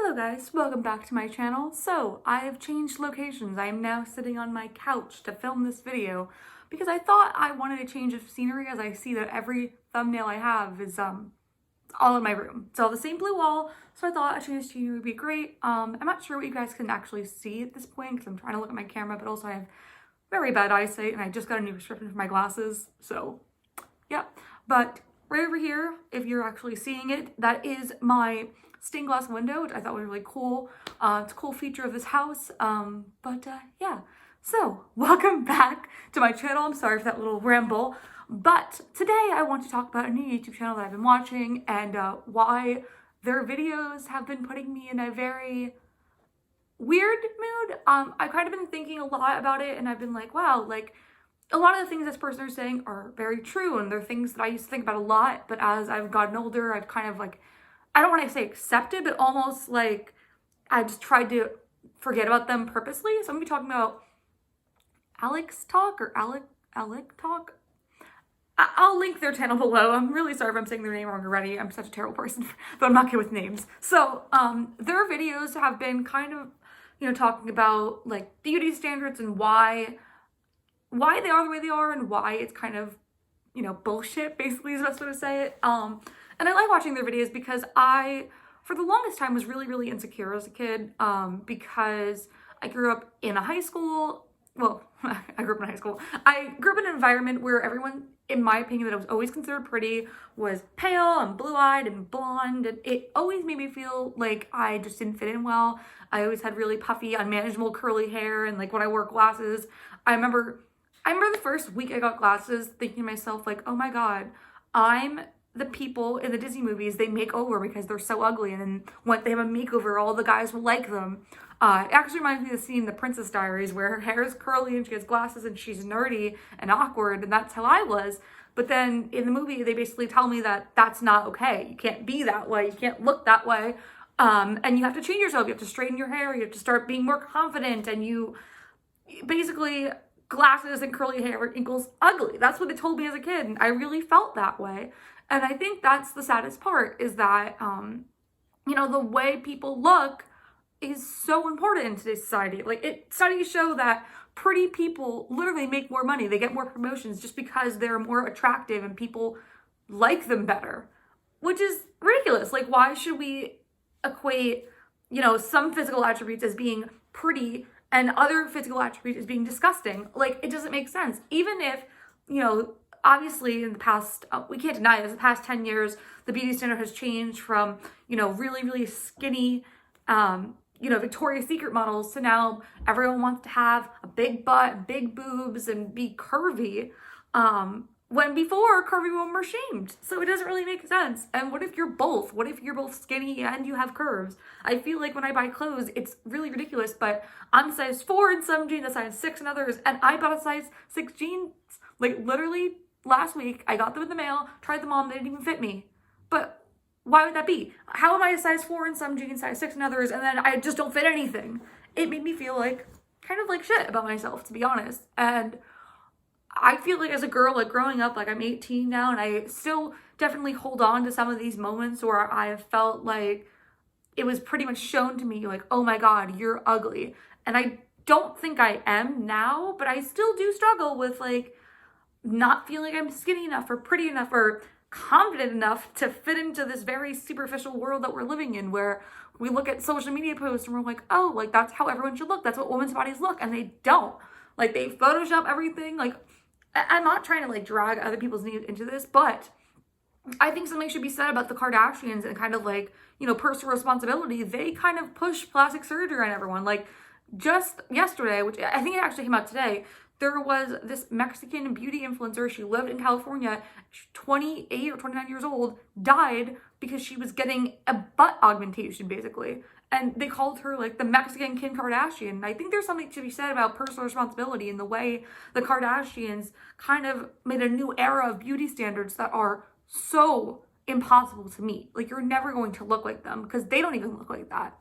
Hello guys, welcome back to my channel. So, I have changed locations. I am now sitting on my couch to film this video because I thought I wanted a change of scenery, as I see that every thumbnail I have is all in my room. It's all the same blue wall, so I thought a change of scenery would be great. I'm not sure what you guys can actually see at this point because I'm trying to look at my camera, but also I have very bad eyesight and I just got a new prescription for my glasses, so yeah. But right over here, if you're actually seeing it, that is my stained glass window, which I thought was really cool. It's a cool feature of this house. Yeah. So, welcome back to my channel. I'm sorry for that little ramble. But today I want to talk about a new YouTube channel that I've been watching and why their videos have been putting me in a very weird mood. I've kind of been thinking a lot about it and I've been like, wow, like a lot of the things this person is saying are very true and they're things that I used to think about a lot, but as I've gotten older, I've kind of like, I don't want to say accepted, but almost like I just tried to forget about them purposely. So I'm going to be talking about Axl Talk or Axl Talk. I'll link their channel below. I'm really sorry if I'm saying their name wrong already. I'm such a terrible person, but I'm not good with names. So their videos have been kind of, talking about like beauty standards and why they are the way they are and why it's kind of, bullshit, basically is the best way to say it. And I like watching their videos because I, for the longest time, was really, really insecure as a kid because I grew up in a high school. Well, I grew up in high school. I grew up in an environment where everyone, in my opinion, that I was always considered pretty was pale and blue-eyed and blonde. And it always made me feel like I just didn't fit in well. I always had really puffy, unmanageable curly hair. And like when I wore glasses, I remember the first week I got glasses thinking to myself like, oh my God, I'm the people in the Disney movies they make over because they're so ugly, and then when they have a makeover, all the guys will like them. It actually reminds me of the scene in The Princess Diaries where her hair is curly and she has glasses and she's nerdy and awkward, and that's how I was. But then in the movie, they basically tell me that that's not okay. You can't be that way. You can't look that way. And you have to change yourself. You have to straighten your hair. You have to start being more confident. And you basically, glasses and curly hair equals ugly. That's what they told me as a kid. And I really felt that way. And I think that's the saddest part is that, the way people look is so important in today's society. Like studies show that pretty people literally make more money. They get more promotions just because they're more attractive and people like them better, which is ridiculous. Like, why should we equate, some physical attributes as being pretty and other physical attributes as being disgusting? Like, it doesn't make sense. Even if, obviously in the past, we can't deny this, the past 10 years, the beauty standard has changed from, really, really skinny, Victoria's Secret models to now everyone wants to have a big butt, big boobs, and be curvy. When before, curvy women were shamed. So it doesn't really make sense. And what if you're both? What if you're both skinny and you have curves? I feel like when I buy clothes, it's really ridiculous, but I'm size 4 in some jeans, a size 6 in others, and I bought a size 6 jeans, like literally last week. I got them in the mail, tried them on, they didn't even fit me. But why would that be? How am I a size 4 in some jeans, size 6 in others, and then I just don't fit anything? It made me feel like kind of like shit about myself, to be honest. And I feel like as a girl, like growing up, like I'm 18 now, and I still definitely hold on to some of these moments where I have felt like it was pretty much shown to me like, oh my God, you're ugly. And I don't think I am now, but I still do struggle with like not feeling like I'm skinny enough or pretty enough or confident enough to fit into this very superficial world that we're living in, where we look at social media posts and we're like, oh, like that's how everyone should look. That's what women's bodies look. And they don't. Like, they Photoshop everything. Like, I'm not trying to like drag other people's needs into this, but I think something should be said about the Kardashians and kind of like, personal responsibility. They kind of push plastic surgery on everyone. Like, just yesterday, which I think it actually came out today, there was this Mexican beauty influencer. She lived in California, 28 or 29 years old, died because she was getting a butt augmentation, basically. And they called her like the Mexican Kim Kardashian. And I think there's something to be said about personal responsibility in the way the Kardashians kind of made a new era of beauty standards that are so impossible to meet. Like, you're never going to look like them because they don't even look like that.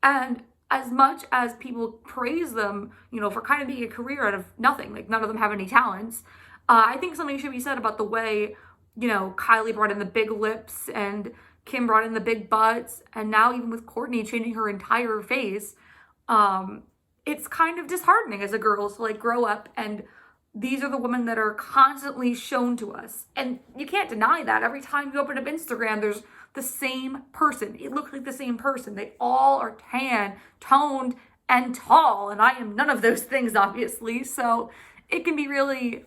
And as much as people praise them, for kind of being a career out of nothing, like none of them have any talents, I think something should be said about the way, Kylie brought in the big lips and Kim brought in the big butts, and now even with Courtney changing her entire face, it's kind of disheartening as a girl to like grow up and these are the women that are constantly shown to us. And you can't deny that. Every time you open up Instagram, there's the same person. It looks like the same person. They all are tan, toned, and tall. And I am none of those things, obviously. So it can be really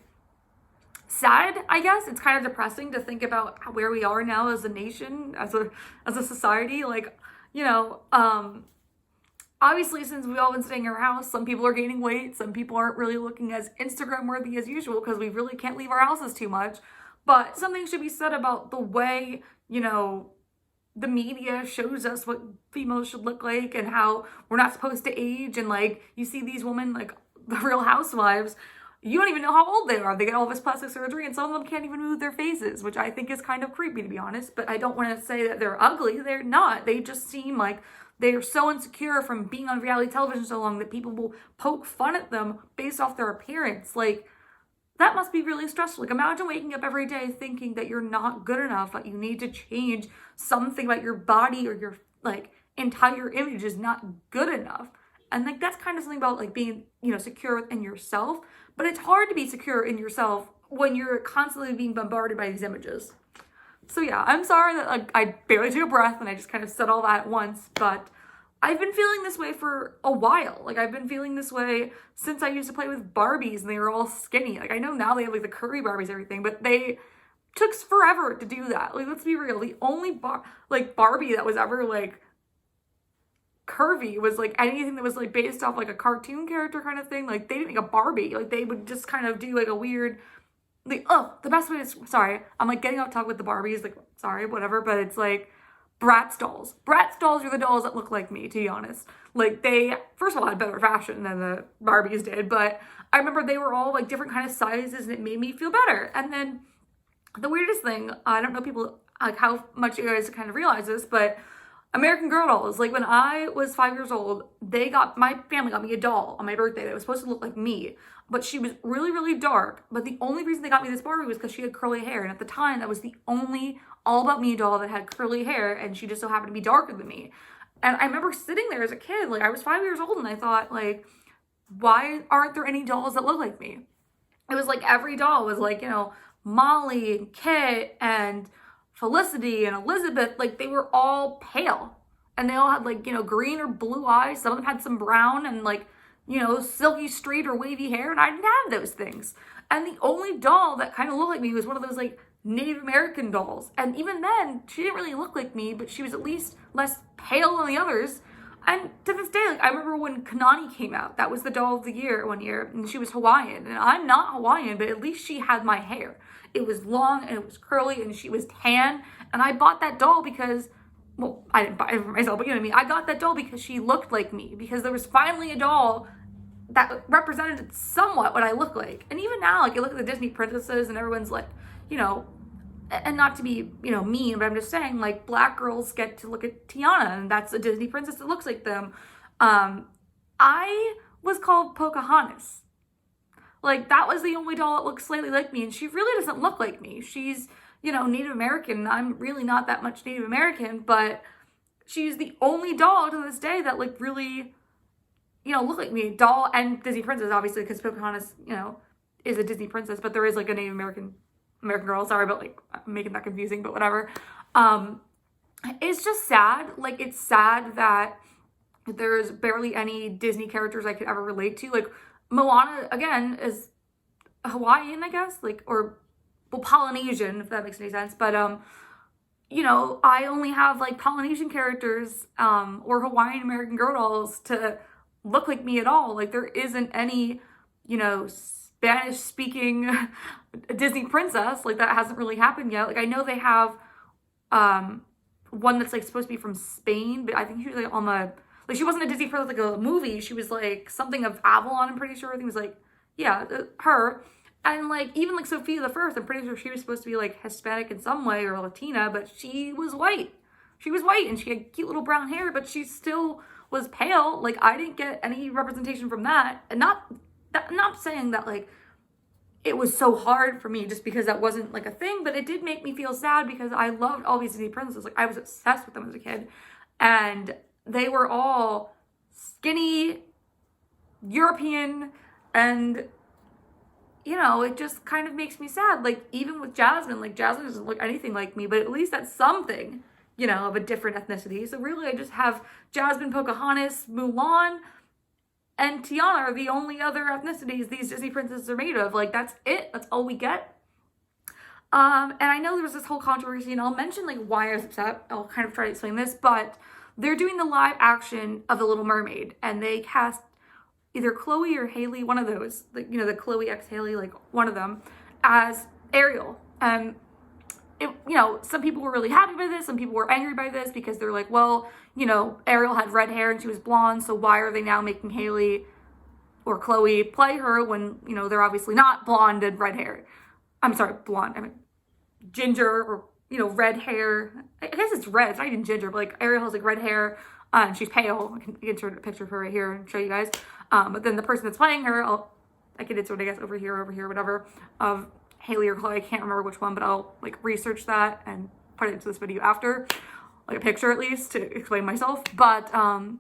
sad, I guess. It's kind of depressing to think about where we are now as a nation, as a society. Like, you know, obviously, since we've all been staying in our house, some people are gaining weight. Some people aren't really looking as Instagram worthy as usual because we really can't leave our houses too much. But something should be said about the way, you know, the media shows us what females should look like and how we're not supposed to age. And like, you see these women, like the Real Housewives, you don't even know how old they are. They get all this plastic surgery and some of them can't even move their faces, which I think is kind of creepy, to be honest. But I don't want to say that they're ugly. They're not. They just seem like they are so insecure from being on reality television so long that people will poke fun at them based off their appearance. Like, that must be really stressful. Like, imagine waking up every day thinking that you're not good enough, that you need to change something about your body or your, like, entire image is not good enough. And, like, that's kind of something about, like, being, you know, secure within yourself. But it's hard to be secure in yourself when you're constantly being bombarded by these images. So yeah, I'm sorry that like I barely took a breath and I just kind of said all that at once, but I've been feeling this way for a while. Like, I've been feeling this way since I used to play with Barbies and they were all skinny. Like, I know now they have like the curvy Barbies and everything, but they took forever to do that. Like, let's be real. The only Barbie that was ever like curvy was like anything that was like based off like a cartoon character kind of thing. Like, they didn't make a Barbie. Like, they would just kind of do like a weird, the best way to, sorry, I'm like getting off talk with the Barbies, like, sorry, whatever, but it's like Bratz dolls. Bratz dolls are the dolls that look like me, to be honest. Like, they, first of all, had better fashion than the Barbies did, but I remember they were all like different kind of sizes and it made me feel better. And then the weirdest thing, I don't know people, like how much you guys kind of realize this, but American Girl dolls, like when I was 5 years old, my family got me a doll on my birthday that was supposed to look like me, but she was really, really dark. But the only reason they got me this Barbie was because she had curly hair. And at the time, that was the only All About Me doll that had curly hair. And she just so happened to be darker than me. And I remember sitting there as a kid, like I was 5 years old and I thought like, why aren't there any dolls that look like me? It was like every doll was like, you know, Molly and Kit and Felicity and Elizabeth, like they were all pale and they all had like, you know, green or blue eyes. Some of them had some brown and like, you know, silky straight or wavy hair, and I didn't have those things. And the only doll that kind of looked like me was one of those like Native American dolls. And even then, she didn't really look like me, but she was at least less pale than the others. And to this day, like I remember when Kanani came out, that was the doll of the year one year, and she was Hawaiian. And I'm not Hawaiian, but at least she had my hair. It was long and it was curly and she was tan. And I bought that doll because, well, I didn't buy it for myself, but you know what I mean? I got that doll because she looked like me, because there was finally a doll that represented somewhat what I look like. And even now, like, you look at the Disney princesses and everyone's like, you know, and not to be, you know, mean, but I'm just saying, like, black girls get to look at Tiana, and that's a Disney princess that looks like them. I was called Pocahontas. Like, that was the only doll that looked slightly like me, and she really doesn't look like me. She's, you know, Native American. I'm really not that much Native American, but she's the only doll to this day that, like, really, you know, look like me. Doll and Disney princess, obviously, because Pocahontas, you know, is a Disney princess, but there is like a Native American girl. Sorry about like making that confusing, but whatever. It's just sad. Like, it's sad that there's barely any Disney characters I could ever relate to. Like, Moana, again, is Hawaiian, I guess, like, or, well, Polynesian, if that makes any sense. But, you know, I only have like Polynesian characters, or Hawaiian American Girl dolls to look like me at all. Like, there isn't any, you know, Spanish speaking Disney princess. Like, that hasn't really happened yet. Like, I know they have one that's like supposed to be from Spain, but I think she was like on the, like, she wasn't a Disney princess like a movie. She was like something of Avalon, I'm pretty sure. I think it was like, yeah, her. And like, even like Sophia the First, I'm pretty sure she was supposed to be like Hispanic in some way or Latina, but she was white. She was white and she had cute little brown hair, but she still was pale. Like, I didn't get any representation from that. And not saying that like it was so hard for me just because that wasn't like a thing, but it did make me feel sad because I loved all these Disney princesses. Like I was obsessed with them as a kid, and they were all skinny, European, and you know, it just kind of makes me sad. Like even with Jasmine, like Jasmine doesn't look anything like me, but at least that's something, you know, of a different ethnicity. So really I just have Jasmine, Pocahontas, Mulan, and Tiana are the only other ethnicities these Disney princesses are made of. Like that's it. That's all we get. And I know there was this whole controversy, and I'll mention like why I was upset. I'll kind of try to explain this, but they're doing the live action of The Little Mermaid, and they cast either Chloe or Haley, one of those, like, you know, the Chloe x Haley, like one of them, as Ariel. And it, you know, some people were really happy by this, some people were angry by this because they're like, well, you know, Ariel had red hair and she was blonde, so why are they now making Haley or Chloe play her when, you know, they're obviously not blonde and red hair. I'm sorry, blonde, I mean ginger, or, you know, red hair. I guess it's red, it's not even ginger, but like Ariel has like red hair, and she's pale. I can insert a picture of her right here and show you guys. But then the person that's playing her, I can insert, I guess, over here, whatever, of Haley or Chloe. I can't remember which one, but I'll like research that and put it into this video after, like a picture at least, to explain myself. But I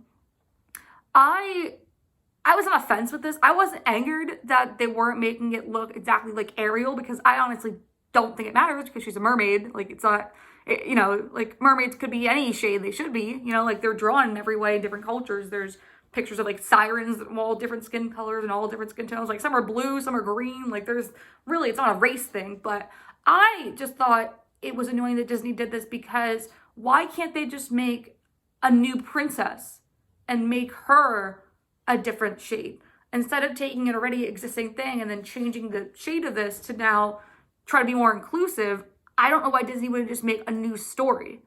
was on a fence with this. I wasn't angered that they weren't making it look exactly like Ariel, because I honestly don't think it matters because she's a mermaid. Like it's not, you know, like mermaids could be any shade they should be, you know, like they're drawn in every way in different cultures. There's pictures of like sirens of all different skin colors and all different skin tones. Like some are blue, some are green. Like there's really, it's not a race thing. But I just thought it was annoying that Disney did this, because why can't they just make a new princess and make her a different shade instead of taking an already existing thing and then changing the shade of this to now try to be more inclusive? I don't know why Disney wouldn't just make a new story,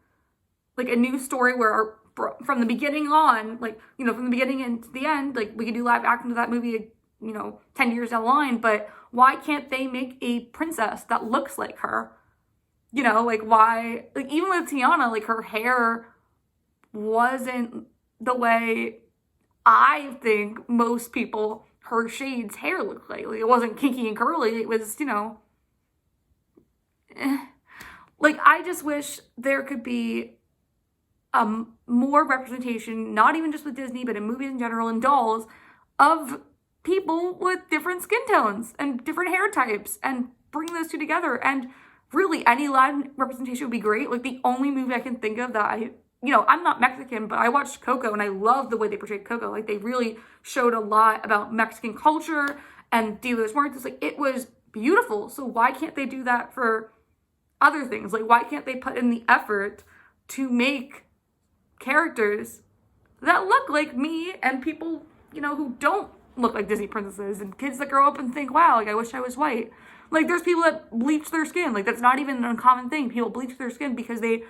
like a new story where from the beginning on, like, you know, from the beginning and to the end, like we could do live action of that movie, you know, 10 years down the line. But why can't they make a princess that looks like her? You know, like why, like even with Tiana, like her hair wasn't the way I think most people her shade's hair looked like. Like it wasn't kinky and curly. It was, you know, like I just wish there could be more representation, not even just with Disney, but in movies in general and dolls, of people with different skin tones and different hair types, and bring those two together. And really any Latin representation would be great. Like the only movie I can think of that you know, I'm not Mexican, but I watched Coco and I love the way they portrayed Coco. Like they really showed a lot about Mexican culture and Dia de los Muertos. Like it was beautiful. So why can't they do that for other things? Like why can't they put in the effort to make characters that look like me and people, you know, who don't look like Disney princesses, and kids that grow up and think, wow, like I wish I was white. Like there's people that bleach their skin. Like that's not even an uncommon thing. People bleach their skin because they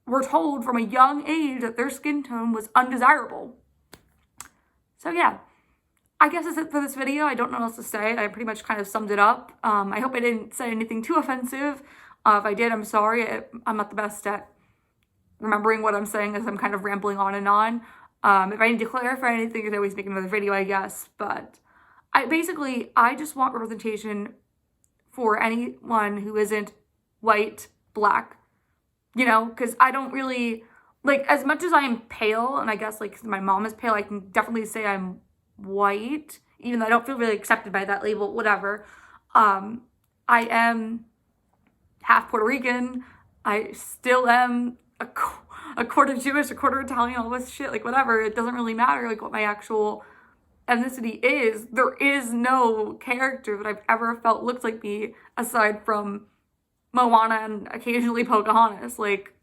were told from a young age that their skin tone was undesirable. So yeah, I guess that's it for this video. I don't know what else to say. I pretty much kind of summed it up. I hope I didn't say anything too offensive. If I did, I'm sorry. I'm not the best at remembering what I'm saying as I'm kind of rambling on and on. If I need to clarify anything, I can always make another video, I guess. But I just want representation for anyone who isn't white, black, you know, because I don't really, like, as much as I am pale, and I guess, like, my mom is pale, I can definitely say I'm white, even though I don't feel really accepted by that label, whatever. I am half Puerto Rican. I still am a quarter Jewish, a quarter Italian, all this shit, like, whatever. It doesn't really matter, like, what my actual ethnicity is. There is no character that I've ever felt looks like me aside from Moana and occasionally Pocahontas. Like,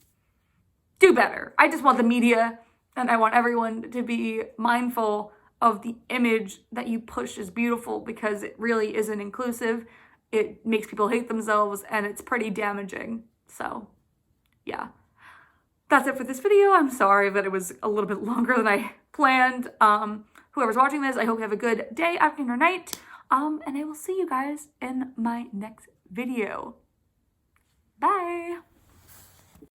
do better. I just want the media, and I want everyone to be mindful of the image that you push as beautiful, because it really isn't inclusive. It makes people hate themselves, and it's pretty damaging. So, yeah. That's it for this video. I'm sorry that it was a little bit longer than I planned. Whoever's watching this, I hope you have a good day, afternoon, or night. And I will see you guys in my next video. Bye!